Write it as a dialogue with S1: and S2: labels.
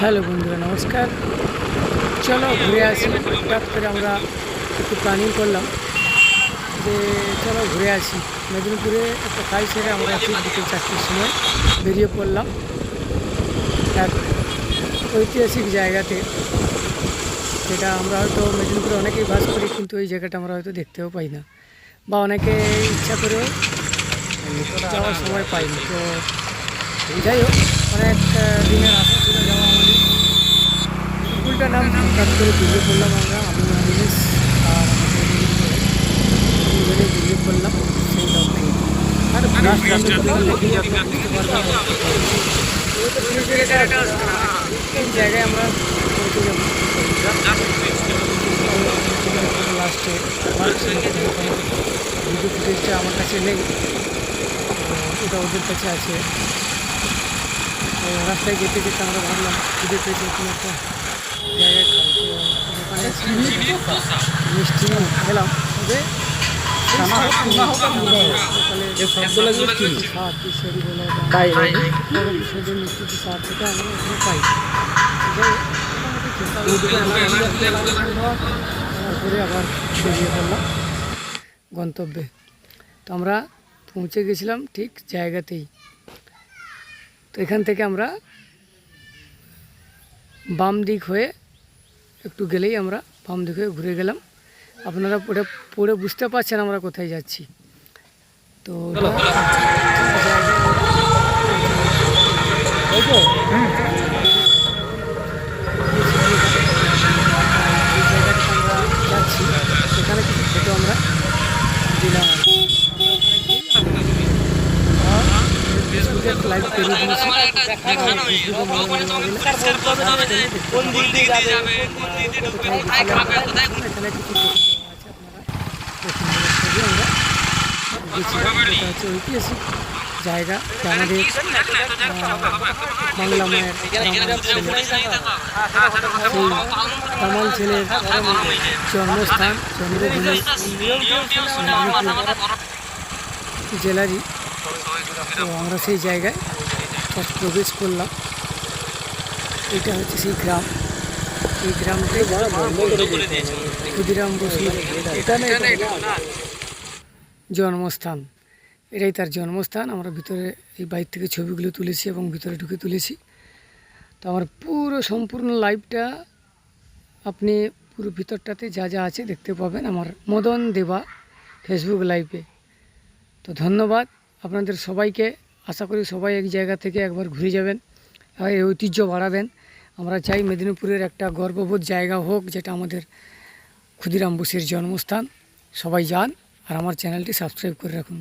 S1: Hello বন্ধুরা, নমস্কার। চলো ঘুরে আসি। হঠাৎ করে আমরা একটু প্ল্যানিং করলাম যে চলো ঘুরে আসি। মেদিনীপুরে একটা কাজ সেরে আমরা ঠিক বিকেল 4টের সময় বেরিয়ে পড়লাম এক ঐতিহাসিক জায়গাতে, যেটা আমরা হয়তো মেদিনীপুরে অনেকেই বাস করি, কিন্তু এই জায়গাটা আমরা হয়তো দেখতেও পাই না, বা অনেকে ইচ্ছা করেও যাওয়ার সময় পাইনি। তো যাই হোক, অনেক দিনের আশা ছিল যাওয়া আমাদের। স্কুলটার নাম হঠাৎ করে বেরিয়ে পড়লাম আমি আনিস আর আমাদের দুজনে বেরিয়ে পড়লাম সেই লক্ষ্যে। আর এই জায়গায় আমরা পৌঁছে যাবো লাস্টে। ভিডিও ফুটেজটা আমার কাছে নেই, ওটা ওদের কাছে আছে। তো রাস্তায় যেতে যেতে আমরা ভাবলাম খুঁজে পেয়েছি কোনো একটা জায়গায় খাই। তো ওখানে মিষ্টি খেলাম, তবে মিষ্টি স্বাদ সেটা আমরা ওখানে পাই। তারপরে আবার বেরিয়ে পড়লাম গন্তব্যে। তো আমরা পৌঁছে গেছিলাম ঠিক জায়গাতেই। তো এখান থেকে আমরা বাম দিক হয়ে একটু গেলেই আমরা বাম দিক হয়ে ঘুরে গেলাম। আপনারা পড়ে বুঝতে পারছেন আমরা কোথায় যাচ্ছি। তো যাচ্ছি, সেখানে কিছু ফটো আমরা দিলাম। লাইভ করে দিয়েছি, এখানে কিছু হচ্ছে ঐতিহাসিক জায়গা, আমাদের বাংলা মায়ের তামাল ছেলের জন্মস্থান চন্দ্রভূমি জেলারই। তো আমরা সেই জায়গায় প্রবেশ করলাম। এটা হচ্ছে সেই গ্রাম। এই গ্রামটাই ক্ষুদিরাম বসুর জন্মস্থান। এটাই তার জন্মস্থান। আমরা ভিতরে এই বাইর থেকে ছবিগুলো তুলেছি এবং ভিতরে ঢুকে তুলেছি। তো আমার পুরো সম্পূর্ণ লাইভটা আপনি পুরো ভিতরটাতে যা যা আছে দেখতে পাবেন আমার মদন দেবা ফেসবুক লাইভে। তো ধন্যবাদ আপনাদের সবাইকে। আশা করি সবাই এক জায়গা থেকে একবার ঘুরে যাবেন, এই ঐতিহ্য বাড়াবেন। আমরা চাই মেদিনীপুরের একটা গর্ববোধ জায়গা হোক, যেটা আমাদের ক্ষুদিরাম বসুর জন্মস্থান। সবাই যান আর আমার চ্যানেলটি সাবস্ক্রাইব করে রাখুন।